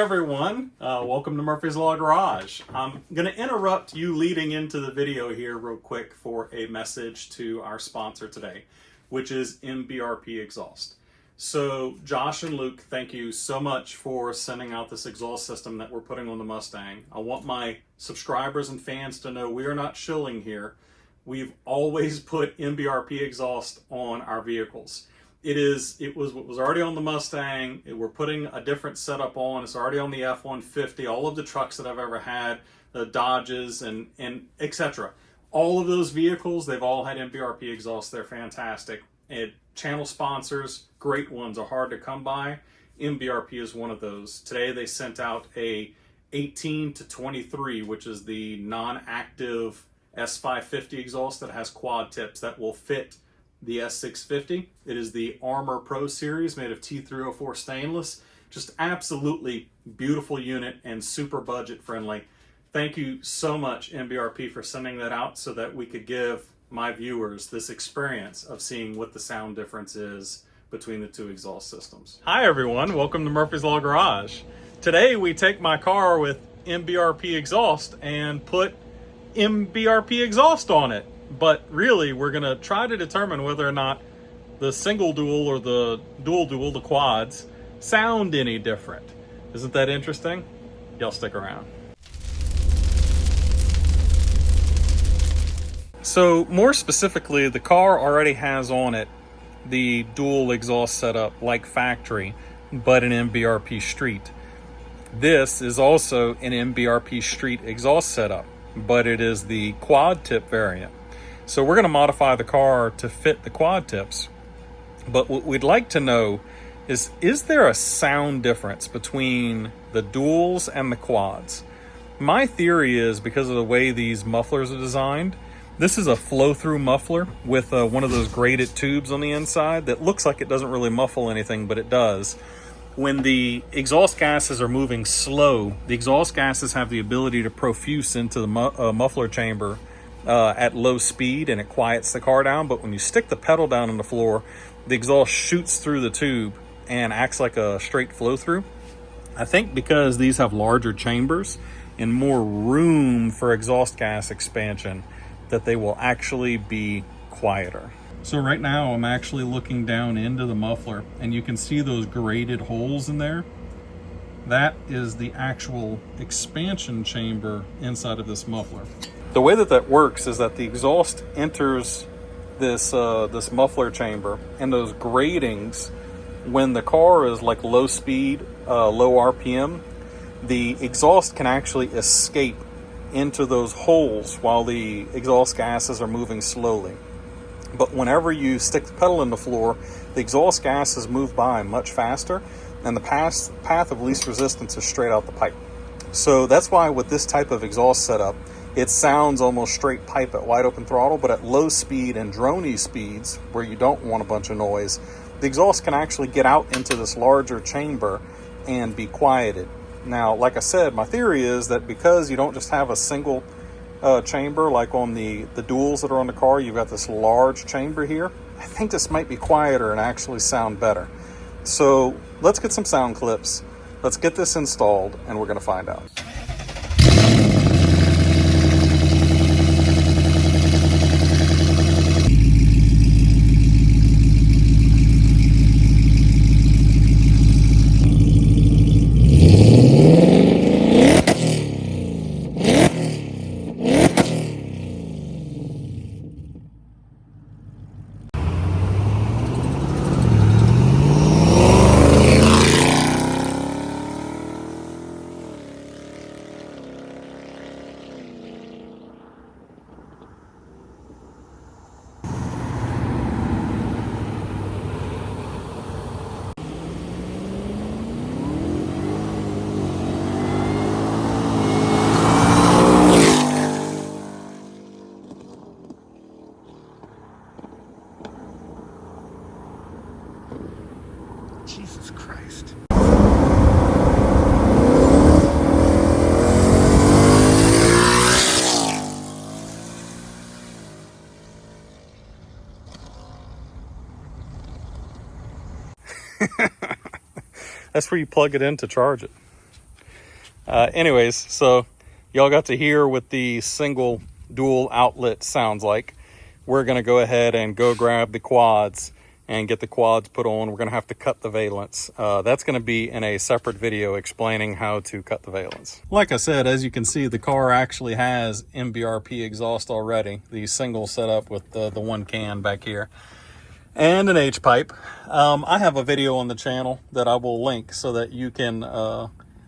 everyone, welcome to Murphy's Law Garage. I'm going to interrupt you leading into the video here real quick for a message to our sponsor today, which is MBRP Exhaust. So Josh and Luke, thank you so much for sending out this exhaust system that we're putting on the Mustang. I want my subscribers and fans to know we are not shilling here. We've always put MBRP exhaust on our vehicles. It was what was already on the Mustang. We're putting a different setup on. It's already on the F-150. All of the trucks that I've ever had, the Dodges and etc. All of those vehicles, they've all had MBRP exhaust. They're fantastic. And channel sponsors, great ones, are hard to come by. MBRP is one of those. Today they sent out a 18 to 23, which is the non-active S550 exhaust that has quad tips that will fit the S650. It is the Armor Pro series made of T304 stainless. Just absolutely beautiful unit and super budget friendly. Thank you so much, MBRP, for sending that out so that we could give my viewers this experience of seeing what the sound difference is between the two exhaust systems. Hi everyone, welcome to Murphy's Law Garage. Today we take my car with MBRP exhaust and put MBRP exhaust on it. But really, we're going to try to determine whether or not the single dual or the dual dual, the quads, sound any different. Isn't that interesting? Y'all stick around. So more specifically, the car already has on it the dual exhaust setup like factory, but an MBRP street. This is also an MBRP street exhaust setup, but it is the quad tip variant. So we're going to modify the car to fit the quad tips. But what we'd like to know is there a sound difference between the duals and the quads? My theory is because of the way these mufflers are designed, this is a flow-through muffler with one of those braided tubes on the inside that looks like it doesn't really muffle anything, but it does. When the exhaust gases are moving slow, the exhaust gases have the ability to profuse into the muffler chamber at low speed, and it quiets the car down. But when you stick the pedal down on the floor, the exhaust shoots through the tube and acts like a straight flow through. I think because these have larger chambers and more room for exhaust gas expansion, that they will actually be quieter. So right now I'm actually looking down into the muffler and you can see those graded holes in there. That is the actual expansion chamber inside of this muffler. The way that works is that the exhaust enters this muffler chamber, and those gratings, when the car is like low speed, low RPM, the exhaust can actually escape into those holes while the exhaust gases are moving slowly. But whenever you stick the pedal in the floor, the exhaust gases move by much faster, and the path of least resistance is straight out the pipe. So that's why with this type of exhaust setup, it sounds almost straight pipe at wide open throttle, but at low speed and droney speeds, where you don't want a bunch of noise, the exhaust can actually get out into this larger chamber and be quieted. Now, like I said, my theory is that because you don't just have a single chamber like on the duals that are on the car, you've got this large chamber here. I think this might be quieter and actually sound better. So let's get some sound clips, let's get this installed, and we're going to find out. Jesus Christ. That's where you plug it in to charge it. Anyways, so y'all got to hear what the single dual outlet sounds like. We're going to go ahead and go grab the quads and get the quads put on. We're going to have to cut the valence. That's going to be in a separate video explaining how to cut the valence. Like I said, as you can see, the car actually has MBRP exhaust already. The single setup with the one can back here and an H-pipe. I have a video on the channel that I will link so that you can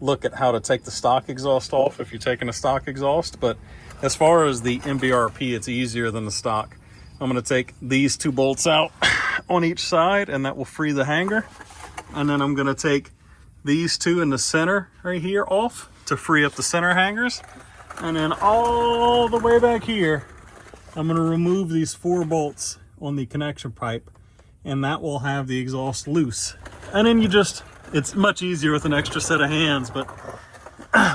look at how to take the stock exhaust off if you're taking a stock exhaust. But as far as the MBRP, it's easier than the stock. I'm going to take these two bolts out on each side, and that will free the hanger. And then I'm going to take these two in the center right here off to free up the center hangers. And then all the way back here, I'm going to remove these 4 bolts on the connection pipe, and that will have the exhaust loose. And then it's much easier with an extra set of hands, but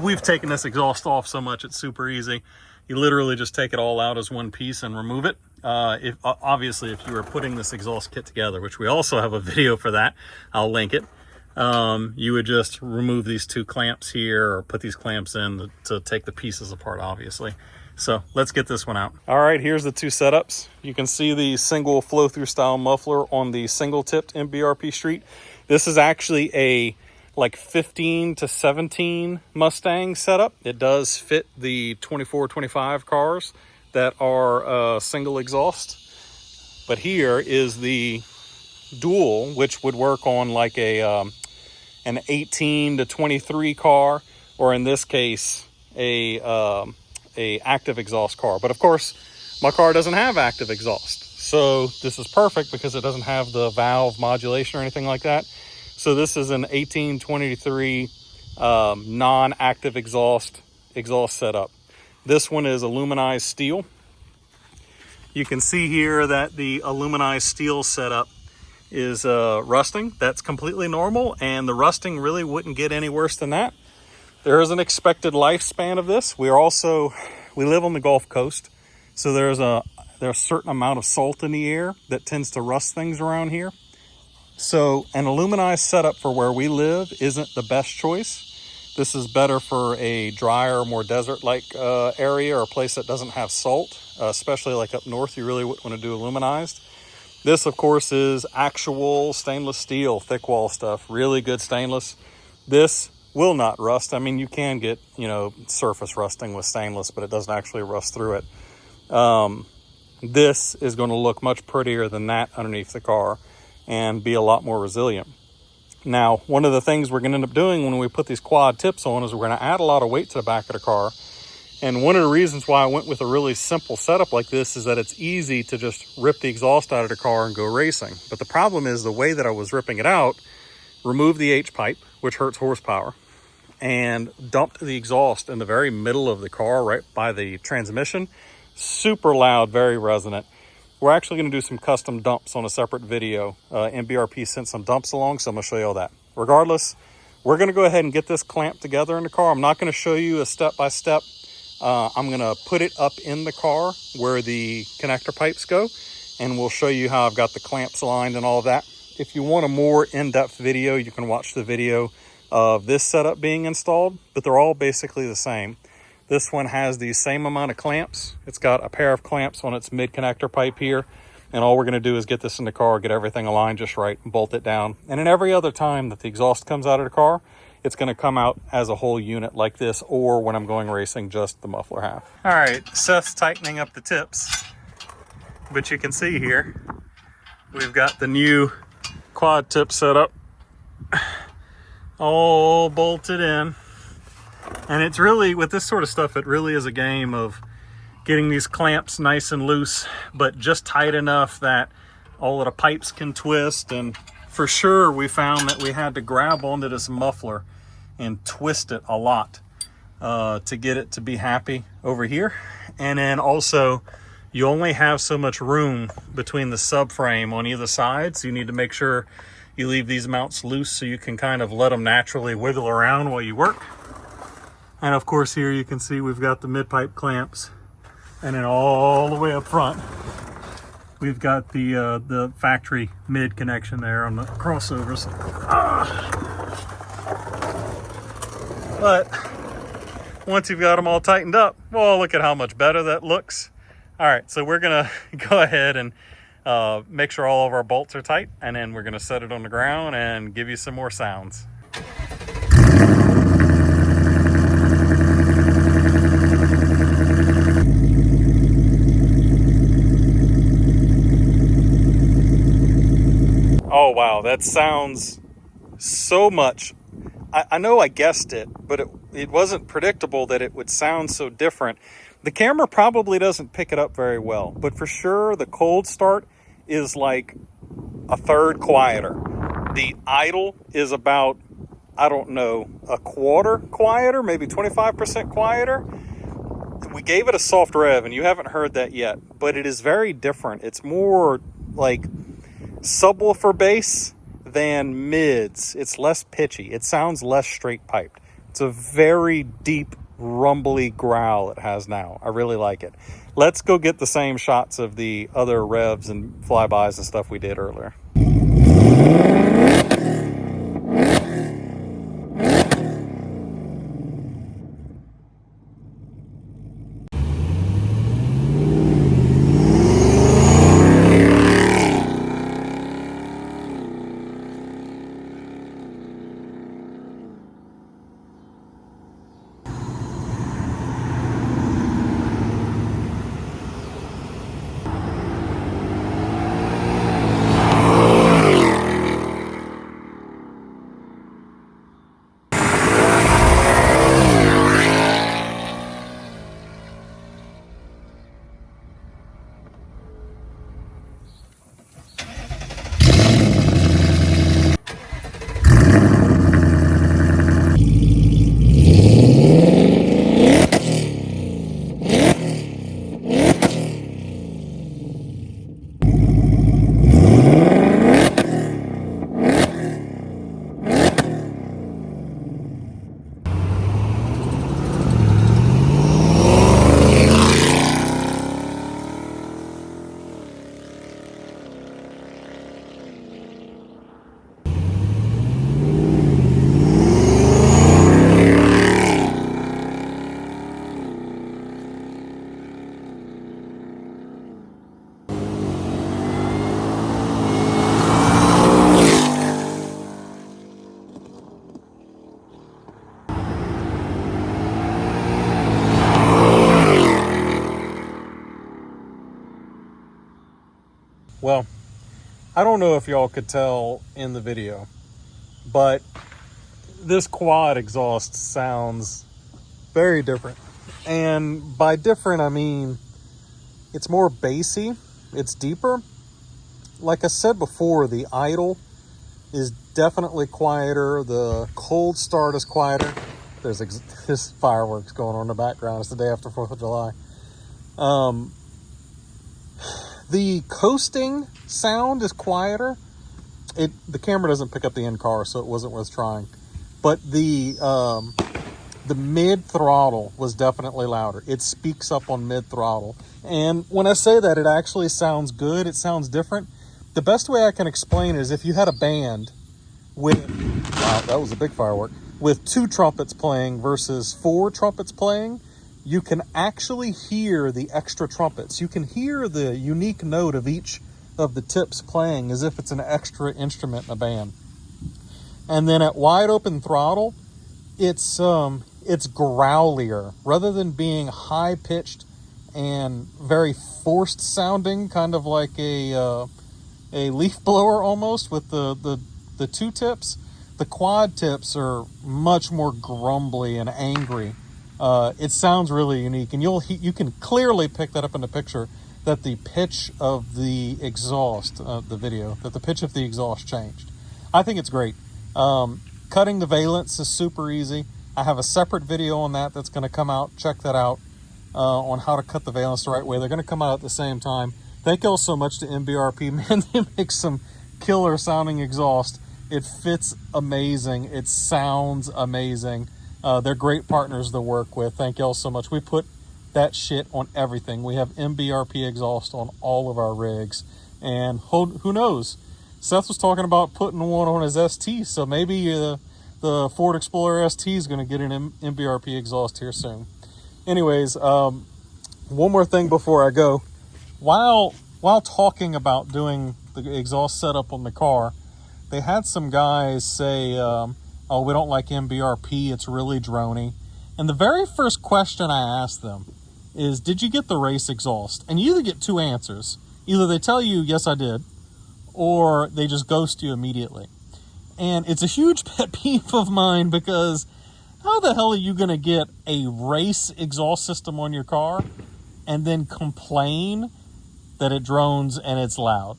we've taken this exhaust off so much, it's super easy. You literally just take it all out as one piece and remove it. Obviously, if you were putting this exhaust kit together, which we also have a video for that, I'll link it. You would just remove these 2 clamps here, or put these clamps in to take the pieces apart, obviously. So let's get this one out. All right, here's the 2 setups. You can see the single flow-through style muffler on the single tipped MBRP street. This is actually a like 15 to 17 Mustang setup. It does fit the 24, 25 cars that are single exhaust. But here is the dual, which would work on like an 18 to 23 car, or in this case, a active exhaust car. But of course, my car doesn't have active exhaust. So this is perfect because it doesn't have the valve modulation or anything like that. So this is an 1823 non-active exhaust setup. This one is aluminized steel. You can see here that the aluminized steel setup is rusting. That's completely normal, and the rusting really wouldn't get any worse than that. There is an expected lifespan of this. We live on the Gulf Coast, so there's a certain amount of salt in the air that tends to rust things around here. So an aluminized setup for where we live isn't the best choice. This is better for a drier, more desert-like area, or a place that doesn't have salt, especially like up north. You really wouldn't want to do aluminized. This, of course, is actual stainless steel, thick wall stuff, really good stainless. This will not rust. I mean, you can get, surface rusting with stainless, but it doesn't actually rust through it. This is going to look much prettier than that underneath the car and be a lot more resilient. Now, one of the things we're going to end up doing when we put these quad tips on is we're going to add a lot of weight to the back of the car. And one of the reasons why I went with a really simple setup like this is that it's easy to just rip the exhaust out of the car and go racing. But the problem is the way that I was ripping it out, removed the H-pipe, which hurts horsepower, and dumped the exhaust in the very middle of the car, right by the transmission. Super loud, very resonant. We're actually going to do some custom dumps on a separate video. MBRP sent some dumps along, so I'm going to show you all that. Regardless, we're going to go ahead and get this clamp together in the car. I'm not going to show you a step-by-step. I'm going to put it up in the car where the connector pipes go, and we'll show you how I've got the clamps aligned and all of that. If you want a more in-depth video, you can watch the video of this setup being installed, but they're all basically the same. This one has the same amount of clamps. It's got a pair of clamps on its mid-connector pipe here, and all we're going to do is get this in the car, get everything aligned just right, and bolt it down. And then every other time that the exhaust comes out of the car, it's going to come out as a whole unit like this, or when I'm going racing, just the muffler half. All right, Seth's tightening up the tips, but you can see here, we've got the new quad tip setup all bolted in. And it's really, with this sort of stuff, it really is a game of getting these clamps nice and loose, but just tight enough that all of the pipes can twist. And for sure, we found that we had to grab onto this muffler and twist it a lot to get it to be happy over here. And then also, you only have so much room between the subframe on either side, so you need to make sure you leave these mounts loose so you can kind of let them naturally wiggle around while you work. And of course here you can see we've got the mid-pipe clamps, and then all the way up front we've got the factory mid connection there on the crossovers. But once you've got them all tightened up, well, look at how much better that looks. All right, so we're gonna go ahead and make sure all of our bolts are tight, and then we're gonna set it on the ground and give you some more sounds. Oh wow, that sounds so much. I know I guessed it, but it wasn't predictable that it would sound so different. The camera probably doesn't pick it up very well, but for sure the cold start is like a third quieter. The idle is about, I don't know, a quarter quieter, maybe 25% quieter. We gave it a soft rev, and you haven't heard that yet, but it is very different. It's more like subwoofer bass than mids. It's less pitchy. It sounds less straight piped. It's a very deep, rumbly growl it has now. I really like it. Let's go get the same shots of the other revs and flybys and stuff we did earlier. Well, I don't know if y'all could tell in the video, but this quad exhaust sounds very different. And by different, I mean it's more bassy, it's deeper. Like I said before, the idle is definitely quieter. The cold start is quieter. There's fireworks going on in the background. It's the day after 4th of July. The coasting sound is quieter. The camera doesn't pick up the in-car, so it wasn't worth trying. But the mid-throttle was definitely louder. It speaks up on mid-throttle. And when I say that, it actually sounds good. It sounds different. The best way I can explain it is if you had a band with, wow, that was a big firework, with 2 trumpets playing versus 4 trumpets playing, you can actually hear the extra trumpets. You can hear the unique note of each of the tips playing as if it's an extra instrument in a band. And then at wide open throttle, it's growlier. Rather than being high pitched and very forced sounding, kind of like a leaf blower almost with the 2 tips, the quad tips are much more grumbly and angry. It sounds really unique, and you can clearly pick that up in the picture that the pitch of the exhaust, the pitch of the exhaust changed. I think it's great. Cutting the valence is super easy. I have a separate video on that that's going to come out. Check that out on how to cut the valence the right way. They're going to come out at the same time. Thank you all so much to MBRP. Man, they make some killer sounding exhaust. It fits amazing. It sounds amazing. They're great partners to work with. Thank y'all so much. We put that shit on everything. We have MBRP exhaust on all of our rigs. And who knows? Seth was talking about putting one on his ST, so maybe the Ford Explorer ST is going to get an MBRP exhaust here soon. Anyways, one more thing before I go. While talking about doing the exhaust setup on the car, they had some guys say, oh, we don't like MBRP, it's really drony. And the very first question I asked them is, did you get the race exhaust? And you either get two answers. Either they tell you, yes, I did, or they just ghost you immediately. And it's a huge pet peeve of mine, because how the hell are you going to get a race exhaust system on your car and then complain that it drones and it's loud?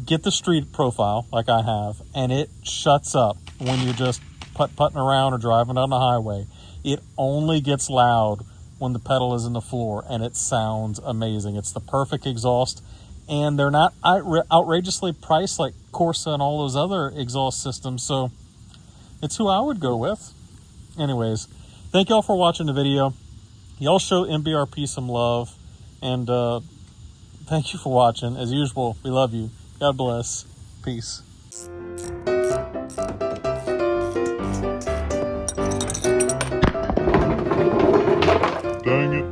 Get the street profile like I have, and it shuts up when you're just putting around or driving down the highway. It only gets loud when the pedal is in the floor, and it sounds amazing. It's the perfect exhaust. And they're not outrageously priced like Corsa and all those other exhaust systems. So it's who I would go with. Anyways, thank y'all for watching the video. Y'all show MBRP some love. And thank you for watching. As usual, we love you. God bless. Peace. Dang it.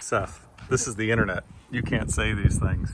Seth, this is the internet. You can't say these things.